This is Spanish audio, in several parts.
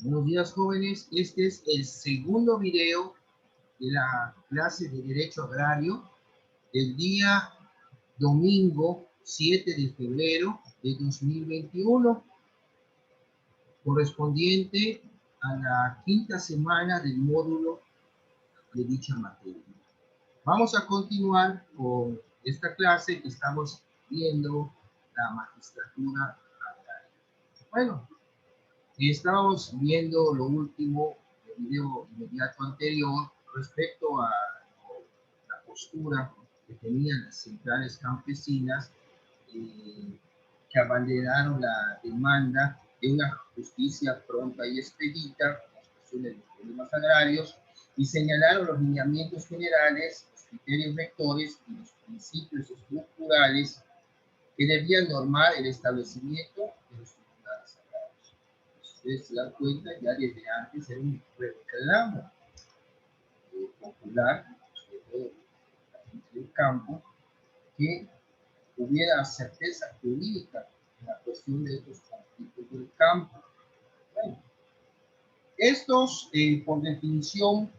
Buenos días, jóvenes. Este es el segundo video de la clase de Derecho Agrario del día domingo 7 de febrero de 2021, correspondiente a la quinta semana del módulo de dicha materia. Vamos a continuar con esta clase que estamos viendo, la magistratura agraria. Bueno, estábamos viendo lo último del video inmediato anterior respecto a la postura que tenían las centrales campesinas que abanderaron la demanda de una justicia pronta y expedita en la solución de los problemas agrarios y señalaron los lineamientos generales, los criterios rectores y los principios estructurales que debían normar el establecimiento de los tribunales agrarios. Ustedes se dan cuenta, ya desde antes era un reclamo popular, sobre todo la gente del campo, que hubiera certeza jurídica en la cuestión de estos conflictos del campo. Bueno, estos, por definición,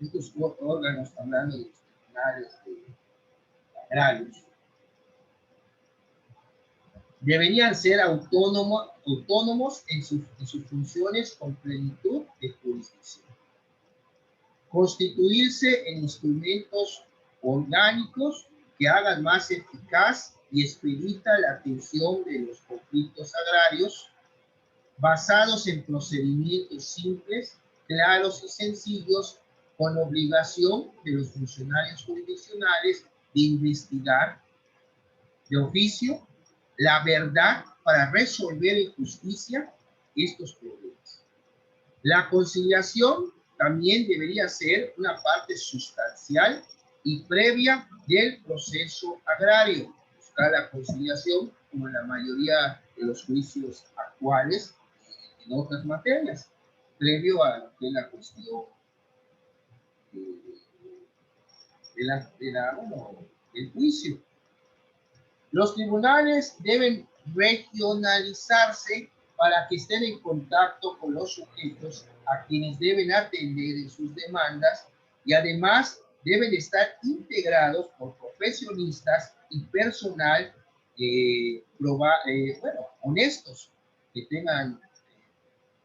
estos órganos, hablando de los tribunales agrarios, deberían ser autónomos en sus funciones con plenitud de jurisdicción. Constituirse en instrumentos orgánicos que hagan más eficaz y expedita la atención de los conflictos agrarios, basados en procedimientos simples, claros y sencillos, con obligación de los funcionarios jurisdiccionales de investigar de oficio la verdad para resolver en justicia estos problemas. La conciliación también debería ser una parte sustancial y previa del proceso agrario. Buscar la conciliación, como en la mayoría de los juicios actuales en otras materias, previo a lo que es la cuestión del juicio. Los tribunales deben regionalizarse para que estén en contacto con los sujetos a quienes deben atender en sus demandas y además deben estar integrados por profesionistas y personal honestos, que tengan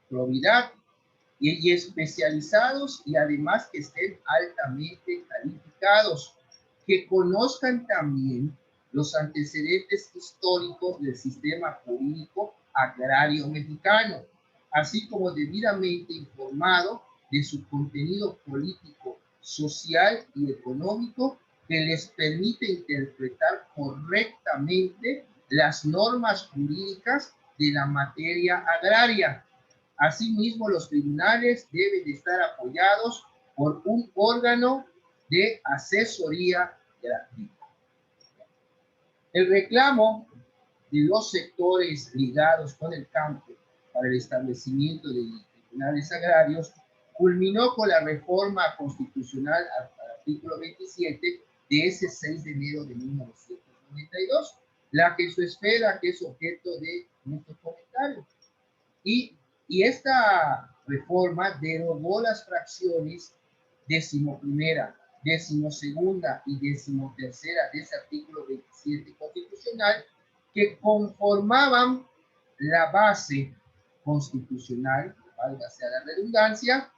probidad y especializados y además que estén altamente calificados, que conozcan también los antecedentes históricos del sistema jurídico agrario mexicano, así como debidamente informado de su contenido político, social y económico que les permite interpretar correctamente las normas jurídicas de la materia agraria. Asimismo, los tribunales deben estar apoyados por un órgano de asesoría gratuita. El reclamo de los sectores ligados con el campo para el establecimiento de tribunales agrarios culminó con la reforma constitucional al artículo 27 de ese 6 de enero de 1992, la que su esfera que es objeto de nuestro comentario. Y esta reforma derogó las fracciones 11ª, 12ª y 13ª de ese artículo 27 constitucional que conformaban la base constitucional, valga sea la redundancia,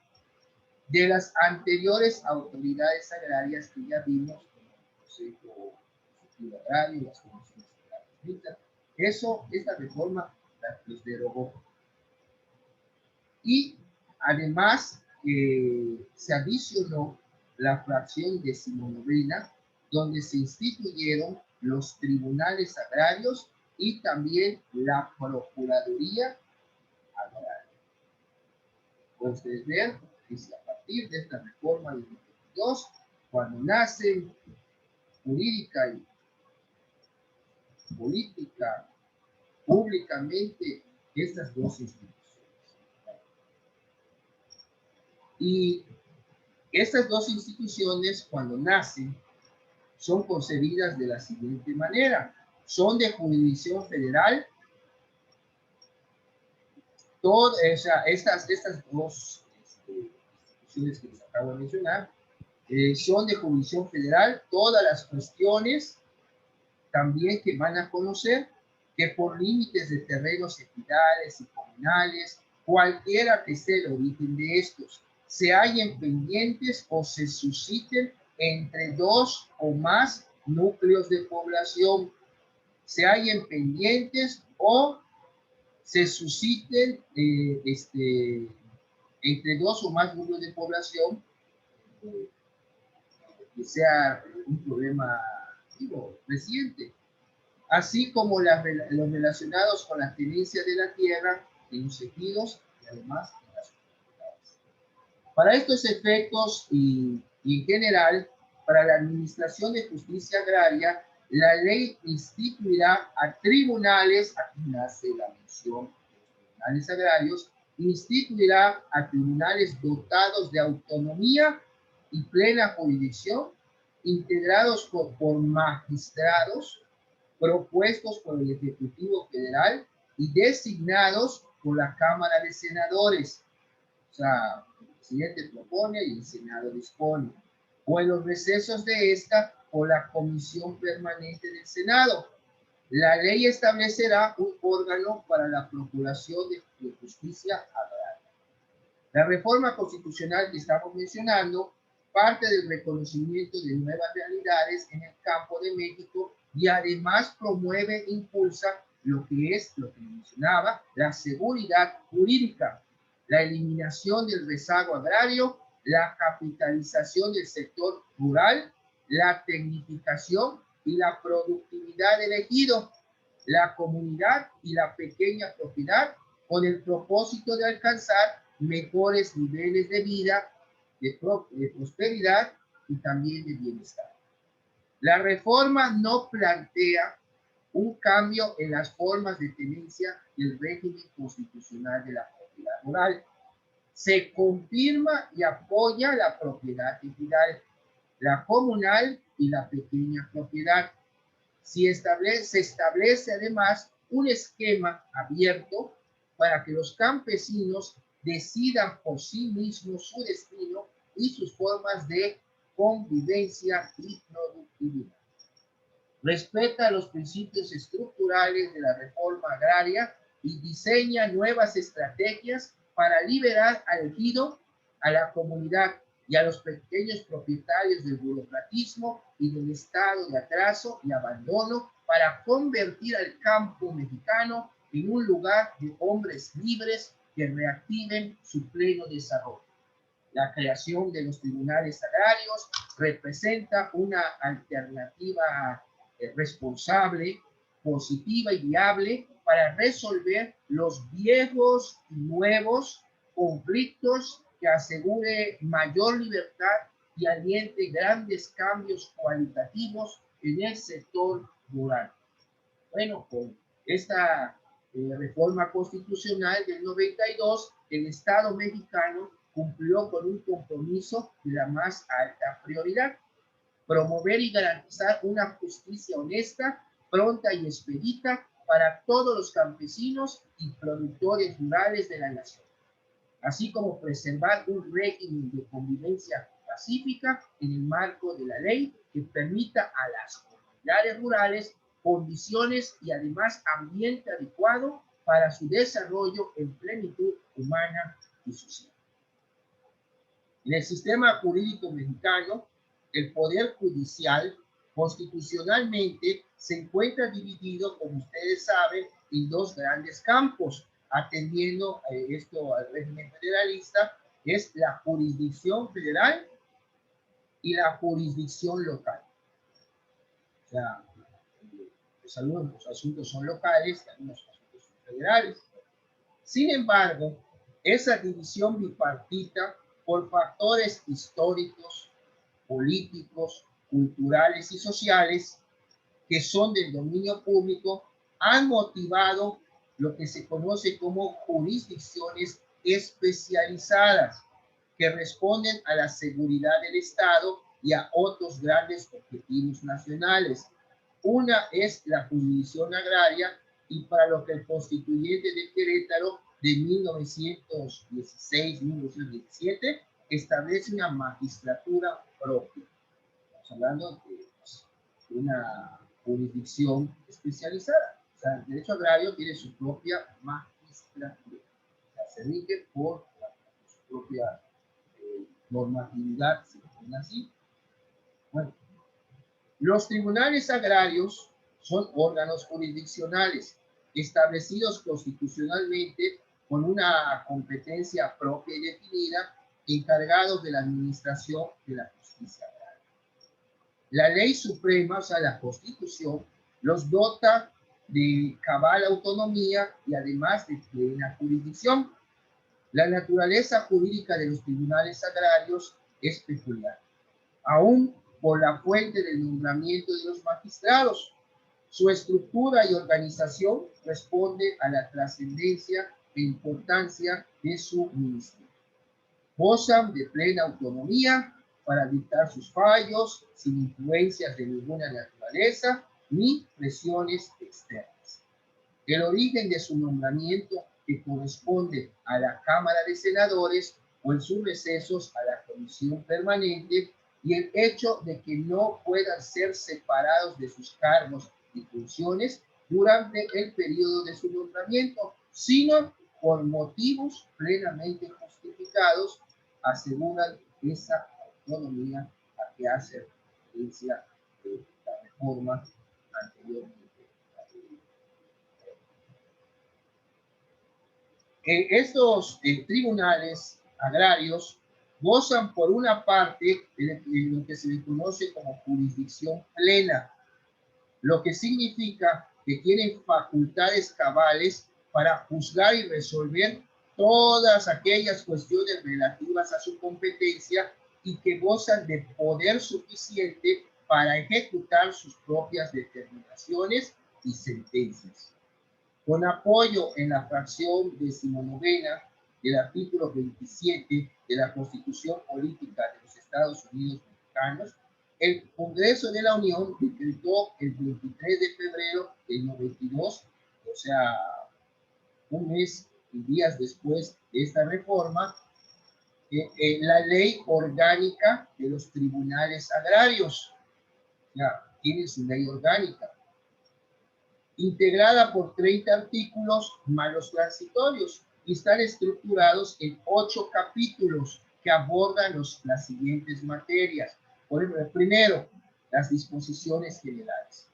de las anteriores autoridades agrarias que ya vimos, como el Consejo Consultivo Agrario, las comisiones agrarias. Esta reforma los derogó. Y además se adicionó la fracción 19ª, donde se instituyeron los tribunales agrarios y también la Procuraduría Agraria. Pueden ustedes ver que es a partir de esta reforma del 22 cuando nacen jurídica y política públicamente estas dos instituciones. Y estas dos instituciones, cuando nacen, son concebidas de la siguiente manera. Son de jurisdicción federal, o sea, estas dos instituciones que les acabo de mencionar son de jurisdicción federal. Todas las cuestiones también que van a conocer que por límites de terrenos ejidales y comunales, cualquiera que sea el origen de estos, se hallen pendientes o se susciten entre dos o más núcleos de población, se hallen pendientes o se susciten entre dos o más núcleos de población, que sea un problema digo, reciente, así como los relacionados con la tenencia de la tierra en los ejidos y además en las comunidades. Para estos efectos y en general, para la Administración de Justicia Agraria, la ley instituirá a tribunales, aquí nace la mención de los tribunales agrarios, instituirá a tribunales dotados de autonomía y plena jurisdicción, integrados por magistrados, propuestos por el Ejecutivo Federal y designados por la Cámara de Senadores. O sea, el presidente propone y el Senado dispone. O en los recesos de esta, por la Comisión Permanente del Senado. La ley establecerá un órgano para la procuración de justicia agraria. La reforma constitucional que estamos mencionando parte del reconocimiento de nuevas realidades en el campo de México y además promueve e impulsa lo que mencionaba, la seguridad jurídica, la eliminación del rezago agrario, la capitalización del sector rural, la tecnificación y la productividad del ejido, la comunidad y la pequeña propiedad, con el propósito de alcanzar mejores niveles de vida, de prosperidad y también de bienestar. La reforma no plantea un cambio en las formas de tenencia del régimen constitucional de la propiedad rural. Se confirma y apoya la propiedad ejidal, la comunal y la pequeña propiedad. Se establece además un esquema abierto para que los campesinos decidan por sí mismos su destino y sus formas de convivencia y productividad. Respeta los principios estructurales de la reforma agraria y diseña nuevas estrategias para liberar al ejido, a la comunidad y a los pequeños propietarios del burocratismo y del estado de atraso y abandono para convertir al campo mexicano en un lugar de hombres libres que reactiven su pleno desarrollo. La creación de los tribunales agrarios representa una alternativa responsable, positiva y viable para resolver los viejos y nuevos conflictos, que asegure mayor libertad y aliente grandes cambios cualitativos en el sector rural. Bueno, con esta reforma constitucional del 92, el Estado mexicano cumplió con un compromiso de la más alta prioridad: promover y garantizar una justicia honesta, pronta y expedita para todos los campesinos y productores rurales de la nación, así como preservar un régimen de convivencia pacífica en el marco de la ley que permita a las comunidades rurales condiciones y además ambiente adecuado para su desarrollo en plenitud humana y social. En el sistema jurídico mexicano, el Poder Judicial constitucionalmente se encuentra dividido, como ustedes saben, en dos grandes campos, atendiendo esto al régimen federalista, es la jurisdicción federal y la jurisdicción local. O sea, los asuntos son locales, algunos asuntos son federales. Sin embargo, esa división bipartita, por factores históricos, políticos, culturales y sociales que son del dominio público, han motivado lo que se conoce como jurisdicciones especializadas, que responden a la seguridad del Estado y a otros grandes objetivos nacionales. Una es la jurisdicción agraria, y para lo que el constituyente de Querétaro de 1916-1917 establece una magistratura propia. Estamos hablando de una jurisdicción especializada. O sea, el derecho agrario tiene su propia magistratura. O sea, se rige por su propia normatividad, si lo ponen así. Bueno, los tribunales agrarios son órganos jurisdiccionales establecidos constitucionalmente con una competencia propia y definida, encargados de la administración de la justicia agraria. La ley suprema, o sea, la Constitución, los dota de cabal autonomía y además de plena jurisdicción. La naturaleza jurídica de los tribunales agrarios es peculiar, aún por la fuente del nombramiento de los magistrados. Su estructura y organización responde a la trascendencia e importancia de su ministerio. Gozan de plena autonomía para dictar sus fallos sin influencias de ninguna naturaleza ni presiones externas. El origen de su nombramiento, que corresponde a la Cámara de Senadores o en sus recesos a la Comisión Permanente, y el hecho de que no puedan ser separados de sus cargos y funciones durante el periodo de su nombramiento, sino por motivos plenamente justificados, aseguran esa autonomía a que hace referencia la reforma anteriormente. Estos tribunales agrarios gozan por una parte de lo que se le conoce como jurisdicción plena, lo que significa que tienen facultades cabales para juzgar y resolver todas aquellas cuestiones relativas a su competencia y que gozan de poder suficiente para ejecutar sus propias determinaciones y sentencias. Con apoyo en la fracción 19 del artículo 27 de la Constitución Política de los Estados Unidos Mexicanos, el Congreso de la Unión decretó el 23 de febrero del 92, o sea, un mes y días después de esta reforma, la ley orgánica de los tribunales agrarios. Ya, tiene su ley orgánica, integrada por 30 artículos más los transitorios, y están estructurados en 8 capítulos que abordan las siguientes materias. Por ejemplo, primero, las disposiciones generales.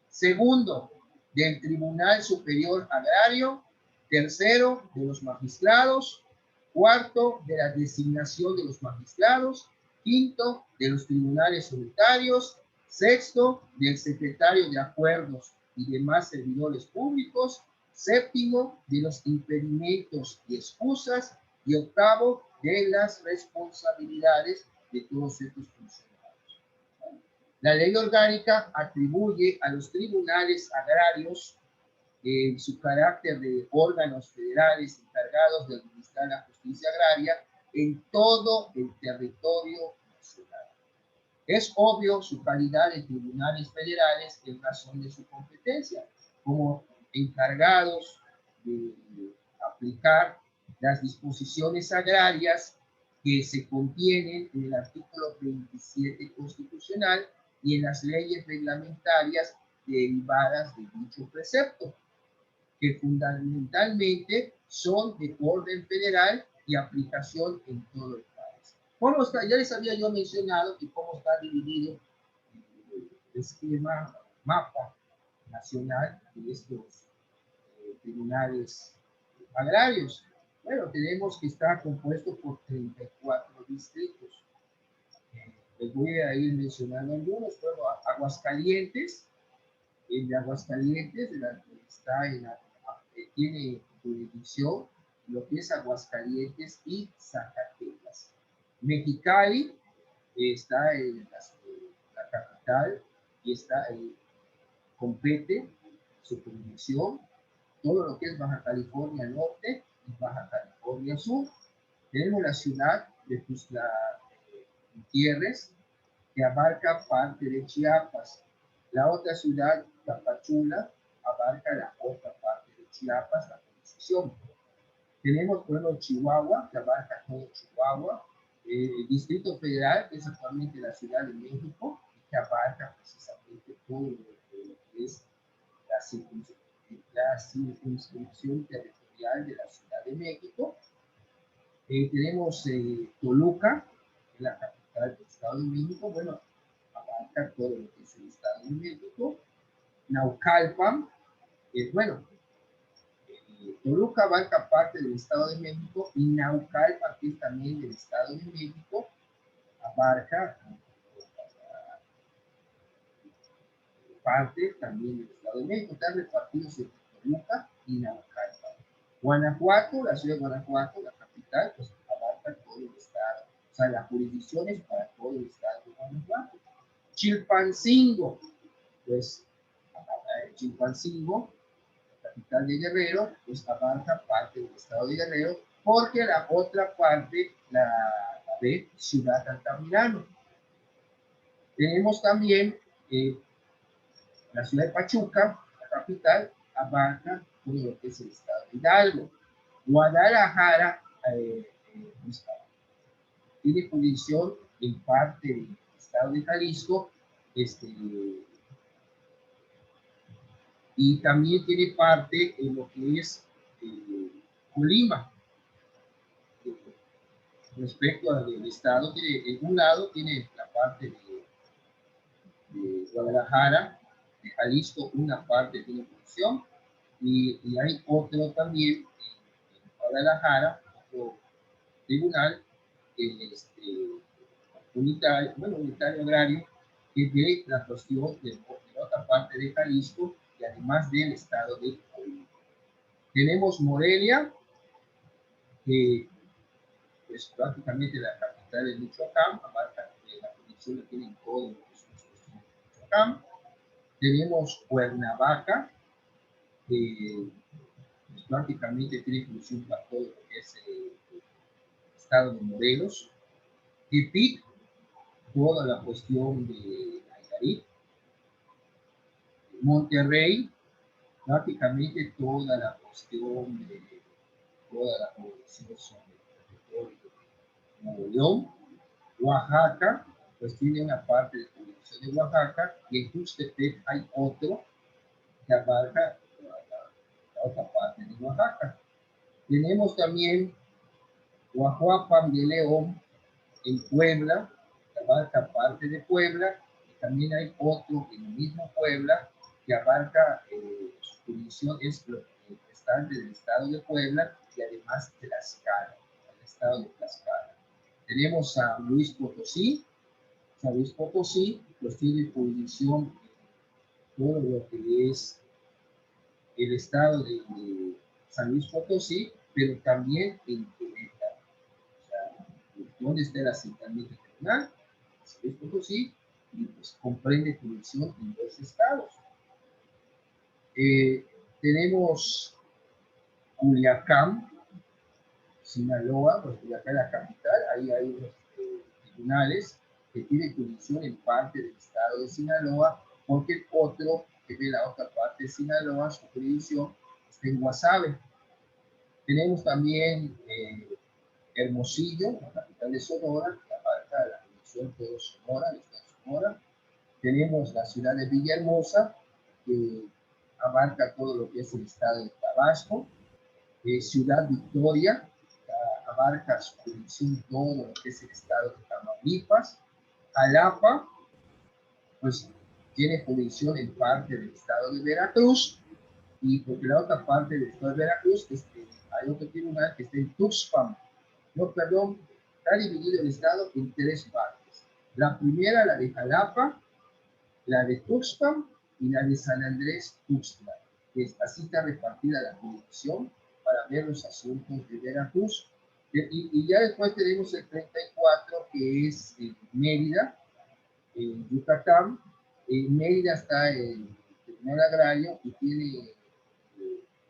Segundo, del Tribunal Superior Agrario. Tercero, de los magistrados. Cuarto, de la designación de los magistrados. Quinto, de los tribunales unitarios. Sexto, del secretario de acuerdos y demás servidores públicos. Séptimo, de los impedimentos y excusas. Y octavo, de las responsabilidades de todos estos funcionarios. La ley orgánica atribuye a los tribunales agrarios su carácter de órganos federales encargados de administrar la justicia agraria en todo el territorio nacional. Es obvio su calidad de tribunales federales en razón de su competencia, como encargados de aplicar las disposiciones agrarias que se contienen en el artículo 27 constitucional y en las leyes reglamentarias derivadas de dicho precepto, que fundamentalmente son de orden federal y aplicación en todo el país. ¿Cómo está? Ya les había yo mencionado que cómo está dividido el esquema, mapa nacional de estos tribunales agrarios. Bueno, tenemos que está compuesto por 34 distritos. Les voy a ir mencionando algunos. Bueno, Aguascalientes, el de Aguascalientes está tiene jurisdicción lo que es Aguascalientes y Zacatecas. Mexicali está en la capital y está compete su jurisdicción todo lo que es Baja California Norte y Baja California Sur. Tenemos la ciudad de Tuxtla Gutiérrez, que abarca parte de Chiapas. La otra ciudad, Tapachula, abarca la otra parte de Chiapas, la jurisdicción. Tenemos, bueno, Chihuahua, que abarca todo Chihuahua, el Distrito Federal, que es actualmente la Ciudad de México, que abarca precisamente todo lo que es la circunscripción territorial de la Ciudad de México. Tenemos Toluca, que es la capital del Estado de México, bueno, abarca todo lo que es el Estado de México. Naucalpan, bueno, Toluca abarca parte del Estado de México y Naucalpan, que es también del Estado de México, abarca parte también del Estado de México. Están repartidos entre Toluca y Naucalpan. Guanajuato, la ciudad de Guanajuato, la capital, pues abarca todo el estado. O sea, las jurisdicciones para todo el estado de Guanajuato. Chilpancingo, pues Chilpancingo, capital de Guerrero, pues abarca parte del estado de Guerrero, porque la otra parte la de Ciudad Altamirano. Tenemos también la ciudad de Pachuca, la capital, abarca todo lo que es el estado de Hidalgo. Guadalajara pues, tiene jurisdicción en parte del estado de Jalisco, y también tiene parte en lo que es Colima. Respecto al estado, tiene, en un lado tiene la parte de Guadalajara, de Jalisco, una parte tiene función, y hay otro también en Guadalajara, otro tribunal unitario, bueno, unitario agrario, que ve la cuestión de otra parte de Jalisco y además del estado de Colima. Tenemos Morelia, que es prácticamente la capital de Michoacán, abarca la jurisdicción que tienen todo lo que es Michoacán. Tenemos Cuernavaca, que pues, prácticamente tiene jurisdicción para todo lo que es el estado de Morelos. Tepic, toda la cuestión de Nayarit. Monterrey, prácticamente toda la cuestión de toda la población sobre el territorio de Nuevo León. Oaxaca, pues tiene una parte de población de Oaxaca, y en Tuxtepec hay otro que abarca la otra parte de Oaxaca. Tenemos también Guajuapan de León en Puebla, que abarca parte de Puebla, y también hay otro en el mismo Puebla que abarca su jurisdicción, es lo restante del estado de Puebla y además Tlaxcala, el estado de Tlaxcala. Tenemos a Luis Potosí. San Luis Potosí pues tiene jurisdicción en todo lo que es el estado de San Luis Potosí, pero también en Querétaro. O sea, donde está el asentamiento terminal, San Luis Potosí, y pues comprende jurisdicción en dos estados. Tenemos Culiacán, Sinaloa, pues Culiacán es la capital, ahí hay unos tribunales que tienen jurisdicción en parte del estado de Sinaloa, porque el otro que ve la otra parte de Sinaloa, su jurisdicción está en Guasave. Tenemos también Hermosillo, la capital de Sonora, que abarca la jurisdicción de Sonora, el estado de Sonora. Tenemos la ciudad de Villahermosa, que abarca todo lo que es el estado de Tabasco. Ciudad Victoria, que abarca su jurisdicción todo lo que es el estado de Tamaulipas. Jalapa, pues tiene jurisdicción en parte del estado de Veracruz, y porque la otra parte del estado de Veracruz, hay otro tribunal que está en Tuxpan. No, perdón, está dividido el estado en tres partes. La primera, la de Jalapa, la de Tuxpan y la de San Andrés Tuxtla, que así está repartida la jurisdicción para ver los asuntos de Veracruz. Y ya después tenemos el 34, que es Mérida, en Yucatán. Mérida está en el Tribunal Agrario y tiene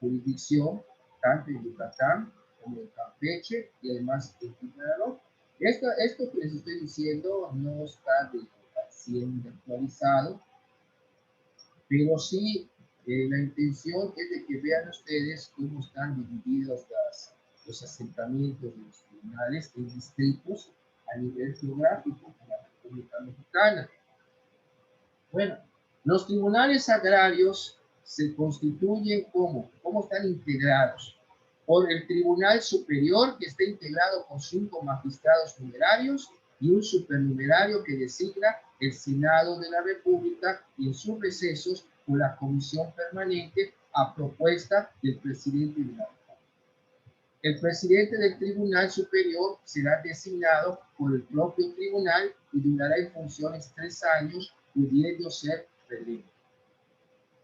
jurisdicción tanto en Yucatán como en Campeche y además en Quintana Roo. Esto que les estoy diciendo no está de 100 actualizado, pero sí la intención es de que vean ustedes cómo están divididas los asentamientos de los tribunales en distritos a nivel geográfico en la República Mexicana. Bueno, los tribunales agrarios se constituyen ¿cómo están integrados? Por el Tribunal Superior, que está integrado por 5 magistrados numerarios y un supernumerario que designa el Senado de la República, y en sus recesos por la Comisión Permanente a propuesta del presidente de la República. El presidente del Tribunal Superior será designado por el propio tribunal y durará en funciones 3 años, pudiendo ser reelecto.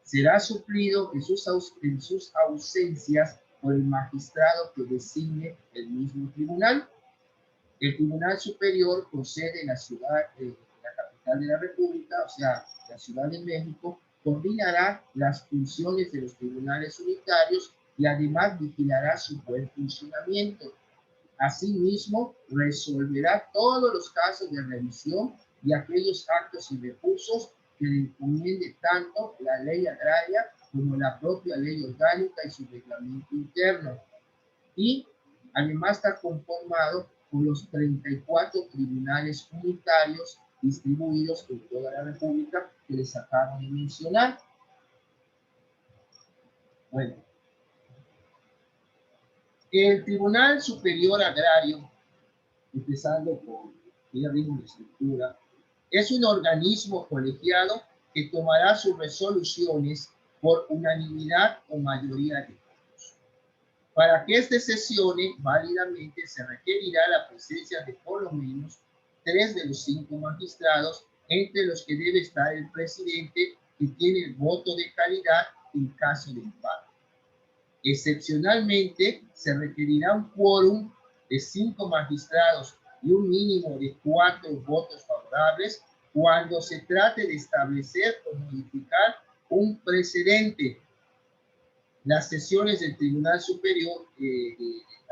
Será suplido en sus ausencias por el magistrado que designe el mismo tribunal. El Tribunal Superior, con sede en la ciudad, la capital de la República, o sea, la Ciudad de México, coordinará las funciones de los tribunales unitarios y además vigilará su buen funcionamiento. Asimismo, resolverá todos los casos de revisión y aquellos actos y recursos que le encomiende tanto la ley agraria como la propia ley orgánica y su reglamento interno. Y además está conformado por los 34 tribunales unitarios distribuidos en toda la República que les acabo de mencionar. Bueno, el Tribunal Superior Agrario, empezando por el ritmo de estructura, es un organismo colegiado que tomará sus resoluciones por unanimidad o mayoría de votos. Para que éste sesione válidamente se requerirá la presencia de por lo menos 3 de los 5 magistrados, entre los que debe estar el presidente, que tiene el voto de calidad en caso de empate. Excepcionalmente, se requerirá un quórum de 5 magistrados y un mínimo de 4 votos favorables cuando se trate de establecer o modificar un precedente. Las sesiones del Tribunal Superior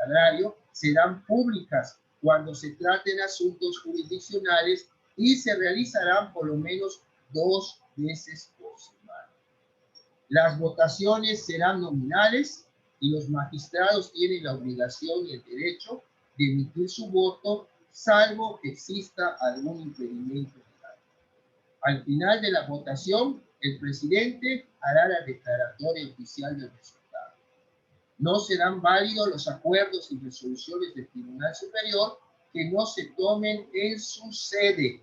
Agrario serán públicas cuando se traten asuntos jurisdiccionales y se realizarán por lo menos 2 veces por semana. Las votaciones serán nominales y los magistrados tienen la obligación y el derecho de emitir su voto, salvo que exista algún impedimento legal. Al final de la votación, el presidente hará la declaratoria oficial del resultado. No serán válidos los acuerdos y resoluciones del Tribunal Superior que no se tomen en su sede, en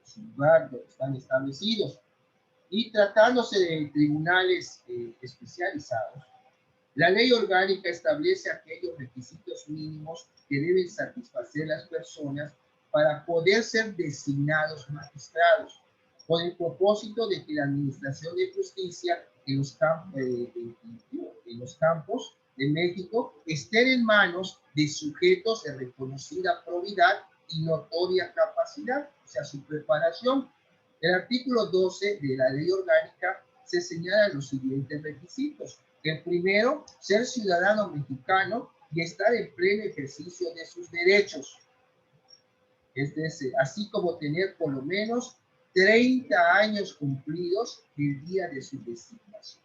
su lugar donde están establecidos. Y tratándose de tribunales especializados, la ley orgánica establece aquellos requisitos mínimos que deben satisfacer las personas para poder ser designados magistrados, con el propósito de que la administración de justicia en los campos de México estén en manos de sujetos de reconocida probidad y notoria capacidad, o sea, su preparación. El artículo 12 de la ley orgánica se señalan los siguientes requisitos. El primero, ser ciudadano mexicano y estar en pleno ejercicio de sus derechos. Es decir, así como tener por lo menos 30 años cumplidos el día de su designación.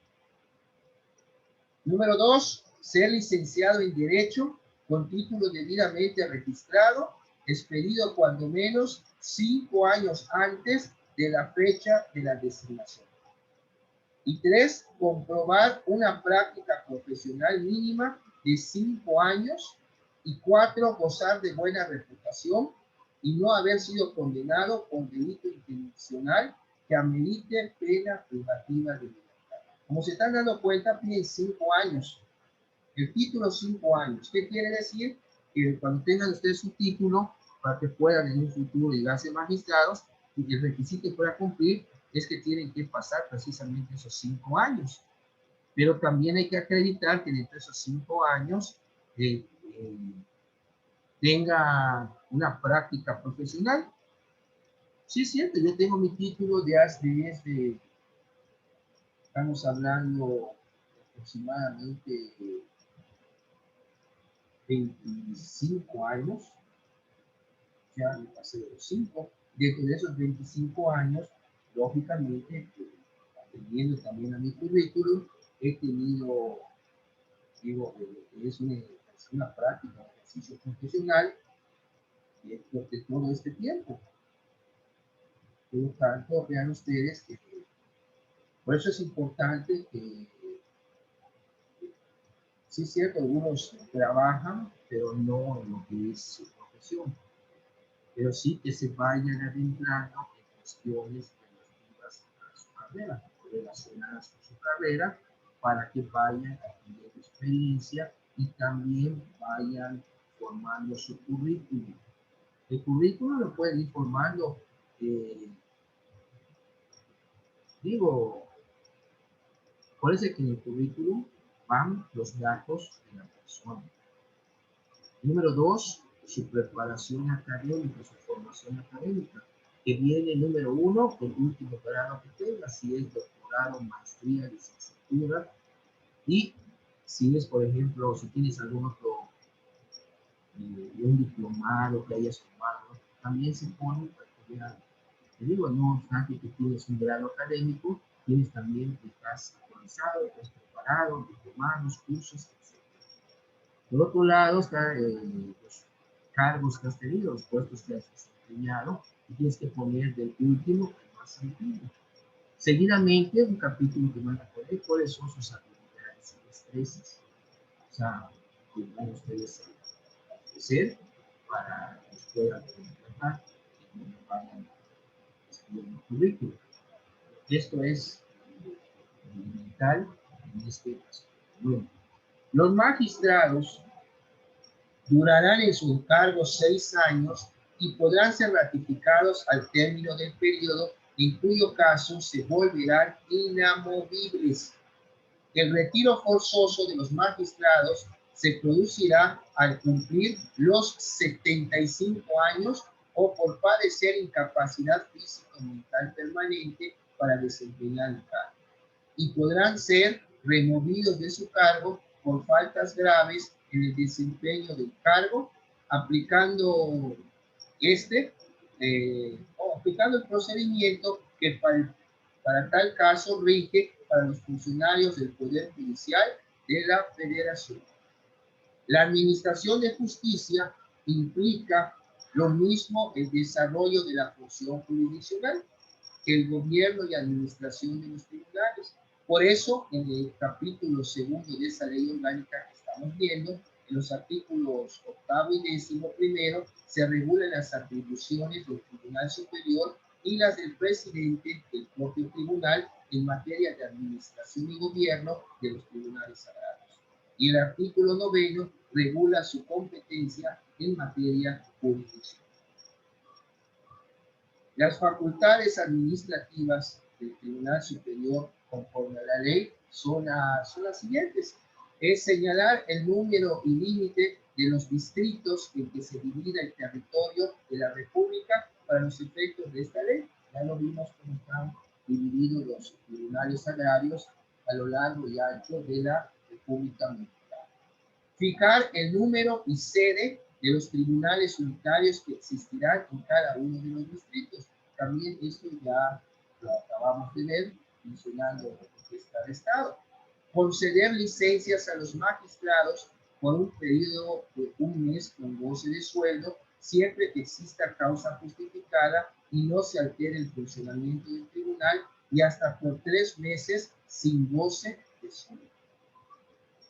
Número 2, ser licenciado en Derecho con título debidamente registrado, expedido cuando menos 5 años antes de la fecha de la designación. Y 3, comprobar una práctica profesional mínima de 5 años. Y 4, gozar de buena reputación y no haber sido condenado por delito intencional que amerite pena privativa de libertad. Como se están dando cuenta, piden 5 años. El título 5 años. ¿Qué quiere decir? Que cuando tengan ustedes su título, para que puedan en un futuro llegarse magistrados, y el requisito para cumplir es que tienen que pasar precisamente esos 5 años. Pero también hay que acreditar que dentro de esos 5 años tenga una práctica profesional. Sí, es cierto, yo tengo mi título desde, estamos hablando aproximadamente 25 años, ya me pasé de los 5. Dentro de esos 25 años, lógicamente, atendiendo también a mi currículum, he tenido digo, es una práctica, un ejercicio profesional de todo este tiempo. Por lo tanto, vean ustedes que por eso es importante que, sí es cierto, algunos trabajan, pero no en lo que es su profesión, pero sí que se vayan adentrando en cuestiones relativas a su carrera, relacionadas con su carrera, para que vayan adquiriendo experiencia y también vayan formando su currículum. El currículum lo pueden ir formando, digo, parece que en el currículum van los datos de la persona. Número 2, su preparación académica, su formación académica, que viene número 1, el último grado que tenga, si es doctorado, maestría, licenciatura, y si es, por ejemplo, si tienes algún otro, un diplomado que hayas tomado, también se pone para que vean. Te digo, no obstante que tienes un grado académico, tienes también que estás actualizado, estás preparado, diplomados, cursos, etc. Por otro lado, están los cargos que has tenido, los puestos que has desempeñado, y tienes que poner del último al más antiguo. Seguidamente, un capítulo que van a poner cuáles son sus habilidades y destrezas. O sea, que van ustedes a hacer para que los puedan contratar y que vayan escribiendo currículum. Esto es fundamental en este caso. Bueno, los magistrados durarán en su encargo 6 años y podrán ser ratificados al término del periodo, en cuyo caso se volverán inamovibles. El retiro forzoso de los magistrados se producirá al cumplir los 75 años o por padecer incapacidad físico-mental permanente para desempeñar el cargo, y podrán ser removidos de su cargo por faltas graves en el desempeño del cargo, aplicando aplicando el procedimiento que para tal caso rige para los funcionarios del Poder Judicial de la Federación. La administración de justicia implica lo mismo el desarrollo de la función jurisdiccional que el gobierno y administración de los tribunales. Por eso, en el capítulo 2 de esa ley orgánica que estamos viendo, en los artículos 8 y 11, se regulan las atribuciones del Tribunal Superior y las del presidente del propio tribunal en materia de administración y gobierno de los tribunales agrarios. Y el artículo 9 regula su competencia en materia jurisdiccional. Las facultades administrativas del Tribunal Superior, conforme a la ley, son las siguientes. Es señalar el número y límite de los distritos en que se divide el territorio de la República para los efectos de esta ley. Ya lo vimos cómo están divididos los tribunales agrarios a lo largo y ancho de la República Mexicana. Fijar el número y sede de los tribunales unitarios que existirán en cada uno de los distritos. También esto ya lo acabamos de ver, mencionando lo que está el Estado. Conceder licencias a los magistrados por un periodo de 1 mes con goce de sueldo, siempre que exista causa justificada y no se altere el funcionamiento del tribunal, y hasta por 3 meses sin goce de sueldo.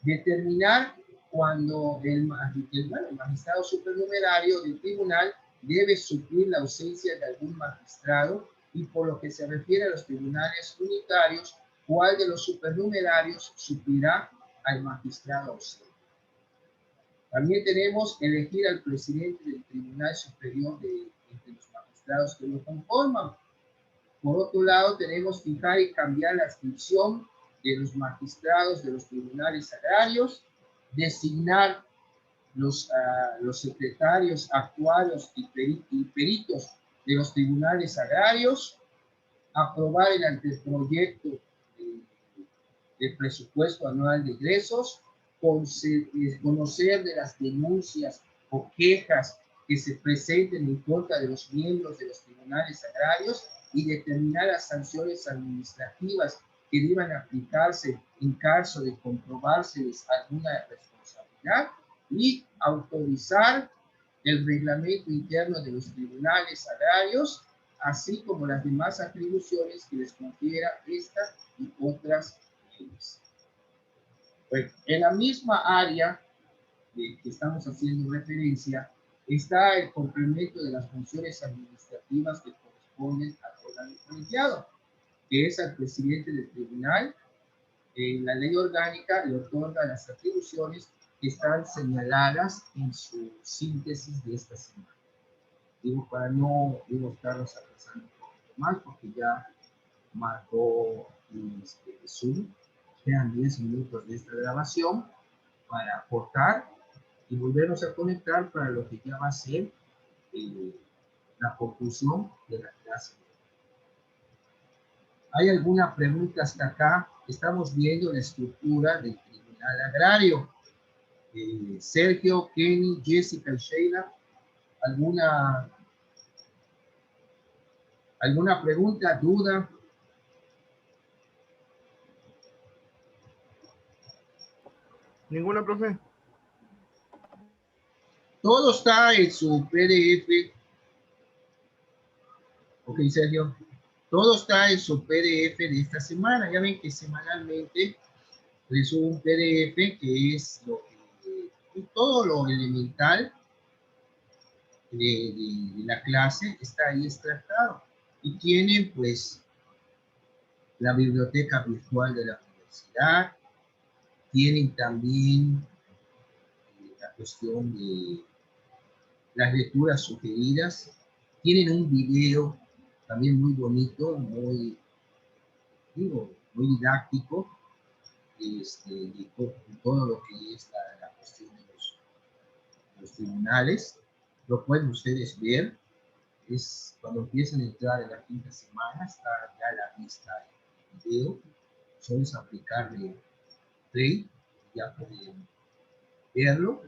Determinar cuando el magistrado supernumerario del tribunal debe suplir la ausencia de algún magistrado, y por lo que se refiere a los tribunales unitarios, cuál de los supernumerarios suplirá al magistrado ausente. También tenemos elegir al presidente del Tribunal Superior entre los magistrados que lo conforman. Por otro lado, tenemos fijar y cambiar la adscripción de los magistrados de los tribunales agrarios, designar los secretarios, actuarios y peritos de los tribunales agrarios, aprobar el anteproyecto de presupuesto anual de egresos, conocer de las denuncias o quejas que se presenten en contra de los miembros de los tribunales agrarios y determinar las sanciones administrativas que deban aplicarse en caso de comprobarse alguna responsabilidad y autorizar el reglamento interno de los tribunales agrarios, así como las demás atribuciones que les confiera esta y otras leyes. Bueno, en la misma área que estamos haciendo referencia está el complemento de las funciones administrativas que corresponden al órgano colegiado, que es al presidente del tribunal. La ley orgánica le otorga las atribuciones que están señaladas en su síntesis de esta semana. Digo, para no estarnos atrasando un poquito más, porque ya marcó Zoom. Quedan 10 minutos de esta grabación para aportar y volvernos a conectar para lo que ya va a ser la conclusión de la clase. ¿Hay alguna pregunta hasta acá? Estamos viendo la estructura del Tribunal Agrario. Sergio, Kenny, Jessica y Sheila, ¿alguna pregunta, duda? Ninguna, profe. Todo está en su PDF. Ok, Sergio. Todo está en su PDF de esta semana. Ya ven que semanalmente les subo un PDF que es todo lo elemental de la clase está ahí extractado. Y tienen pues la biblioteca virtual de la universidad, tienen también la cuestión de las lecturas sugeridas, tienen un video también muy bonito, muy didáctico, de todo lo que es la cuestión de los tribunales. Lo pueden ustedes ver. Es cuando empiezan a entrar en la quinta semana, está ya la lista de video. Solo es aplicarle play, ya pueden verlo.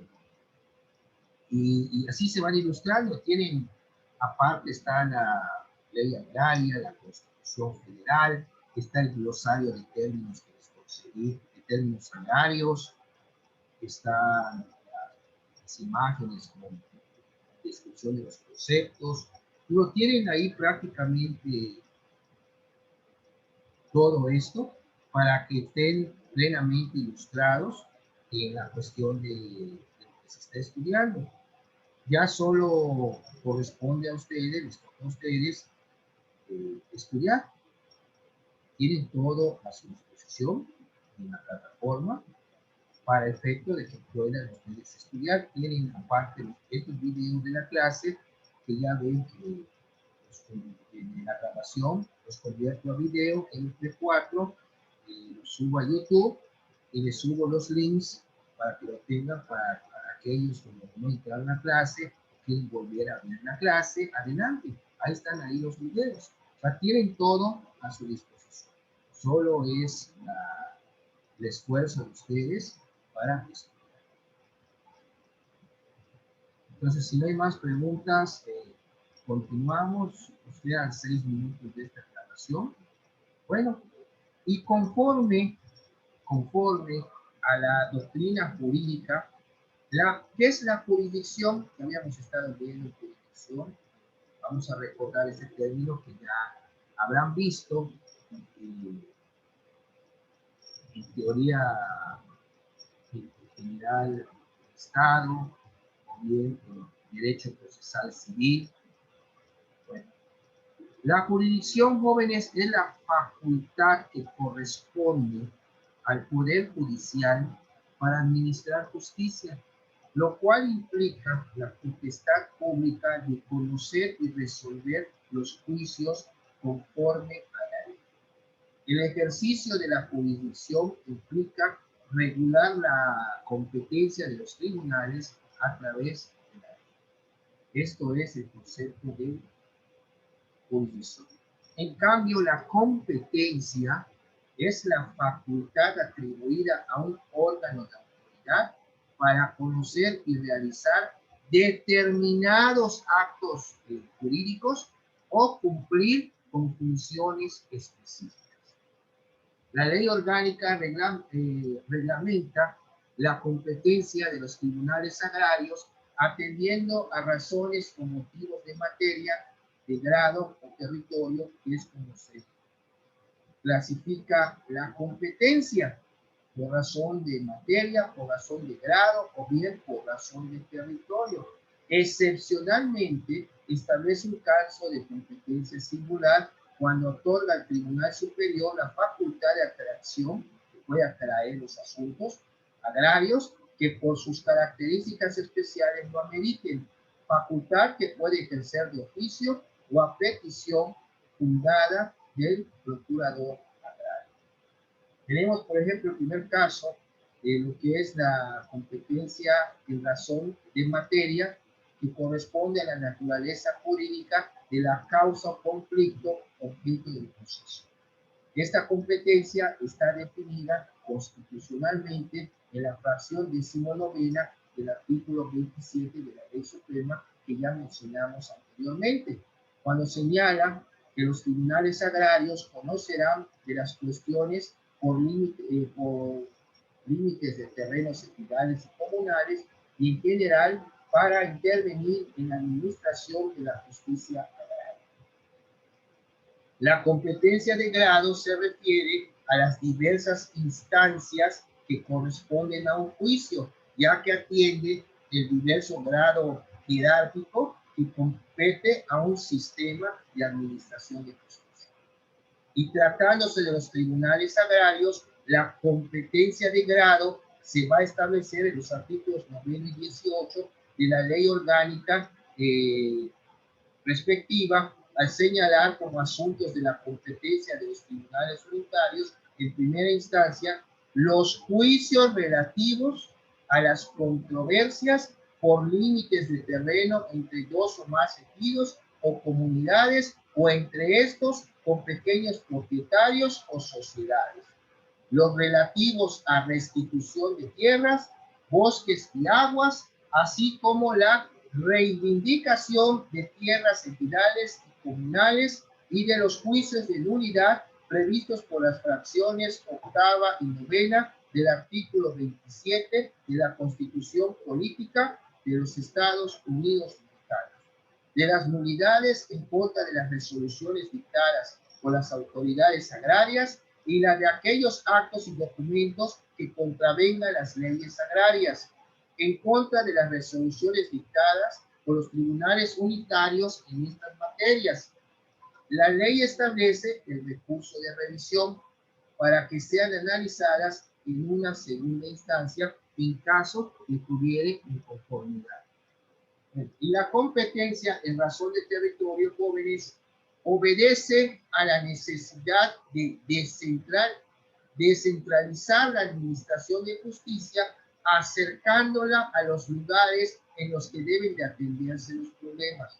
Y así se van ilustrando. Tienen, aparte está la ley agraria, la Constitución Federal, está el glosario de términos que les conseguí, de términos agrarios, están las imágenes con descripción de los conceptos. Lo tienen ahí prácticamente todo esto para que estén plenamente ilustrados en la cuestión de lo que se está estudiando. Ya solo corresponde a ustedes, les toca a ustedes estudiar. Tienen todo a su disposición en la plataforma para efecto de que puedan ustedes estudiar. Tienen aparte estos videos de la clase que ya ven que en la grabación los convierto a video en MP4, los subo a YouTube y les subo los links para que lo tengan para aquellos que no entraron a la clase, quieren volver a ver la clase, adelante, ahí están ahí los videos. O sea, tienen todo a su disposición. Solo es el esfuerzo de ustedes para estudiar. Entonces, si no hay más preguntas, continuamos. Nos quedan 6 minutos de esta grabación. Bueno, y conforme a la doctrina jurídica, ¿qué es la jurisdicción? Que habíamos estado viendo jurisdicción. Vamos a recordar ese término que ya habrán visto en teoría general del Estado, o bien en derecho procesal civil. Bueno, la jurisdicción, jóvenes, es la facultad que corresponde al Poder Judicial para administrar justicia, lo cual implica la potestad pública de conocer y resolver los juicios conforme a la ley. El ejercicio de la jurisdicción implica regular la competencia de los tribunales a través de la ley. Esto es el concepto de jurisdicción. En cambio, la competencia es la facultad atribuida a un órgano de autoridad para conocer y realizar determinados actos jurídicos o cumplir con funciones específicas. La ley orgánica reglamenta la competencia de los tribunales agrarios atendiendo a razones o motivos de materia, de grado o territorio, que es como se clasifica la competencia, por razón de materia, por razón de grado o bien por razón de territorio. Excepcionalmente, establece un caso de competencia singular cuando otorga al Tribunal Superior la facultad de atracción, que puede atraer los asuntos agrarios que por sus características especiales lo ameriten, facultad que puede ejercer de oficio o a petición fundada del procurador agrario. Tenemos, por ejemplo, el primer caso de lo que es la competencia en razón de materia, que corresponde a la naturaleza jurídica de la causa o conflicto objeto del proceso. Esta competencia está definida constitucionalmente en la fracción 19 del artículo 27 de la Ley Suprema que ya mencionamos anteriormente, cuando señala que los tribunales agrarios conocerán de las cuestiones por límites de terrenos ejidales y comunales y en general para intervenir en la administración de la justicia agraria. La competencia de grado se refiere a las diversas instancias que corresponden a un juicio, ya que atiende el diverso grado jerárquico que compete a un sistema de administración de justicia. Y tratándose de los tribunales agrarios, la competencia de grado se va a establecer en los artículos 9 y 18 de la ley orgánica respectiva, al señalar como asuntos de la competencia de los tribunales unitarios, en primera instancia, los juicios relativos a las controversias por límites de terreno entre dos o más ejidos o comunidades o entre estos con pequeños propietarios o sociedades. Los relativos a restitución de tierras, bosques y aguas, así como la reivindicación de tierras ejidales y comunales y de los juicios de nulidad previstos por las fracciones octava y novena del artículo 27 de la Constitución Política de los Estados Unidos Mexicanos, de las nulidades en contra de las resoluciones dictadas por las autoridades agrarias y la de aquellos actos y documentos que contravengan las leyes agrarias, en contra de las resoluciones dictadas por los tribunales unitarios en estas materias. La ley establece el recurso de revisión para que sean analizadas en una segunda instancia en caso de que hubiere inconformidad. Y la competencia en razón de territorio, jóvenes, obedece a la necesidad de descentralizar la administración de justicia, acercándola a los lugares en los que deben de atenderse los problemas.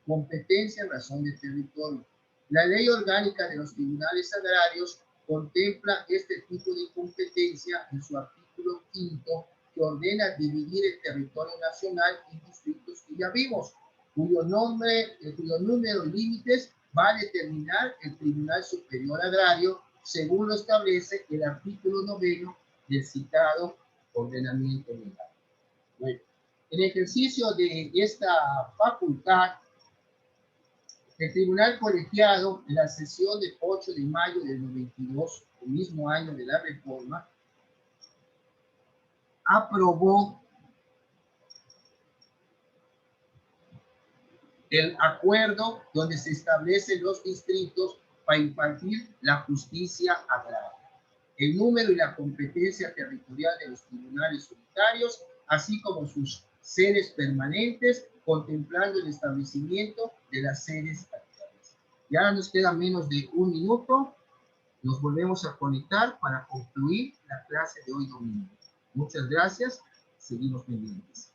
Competencia en razón de territorio. La ley orgánica de los tribunales agrarios contempla este tipo de competencia en su artículo 5, que ordena dividir el territorio nacional en distritos que ya vimos, cuyo número y límites va a determinar el Tribunal Superior Agrario, según lo establece el artículo 9 del citado ordenamiento legal. Bueno, en ejercicio de esta facultad, el Tribunal Colegiado, en la sesión de 8 de mayo del 92, el mismo año de la reforma, aprobó el acuerdo donde se establecen los distritos para impartir la justicia agraria, el número y la competencia territorial de los tribunales unitarios, así como sus sedes permanentes, contemplando el establecimiento de las sedes actuales. Ya nos queda menos de un minuto. Nos volvemos a conectar para concluir la clase de hoy domingo. Muchas gracias. Seguimos pendientes.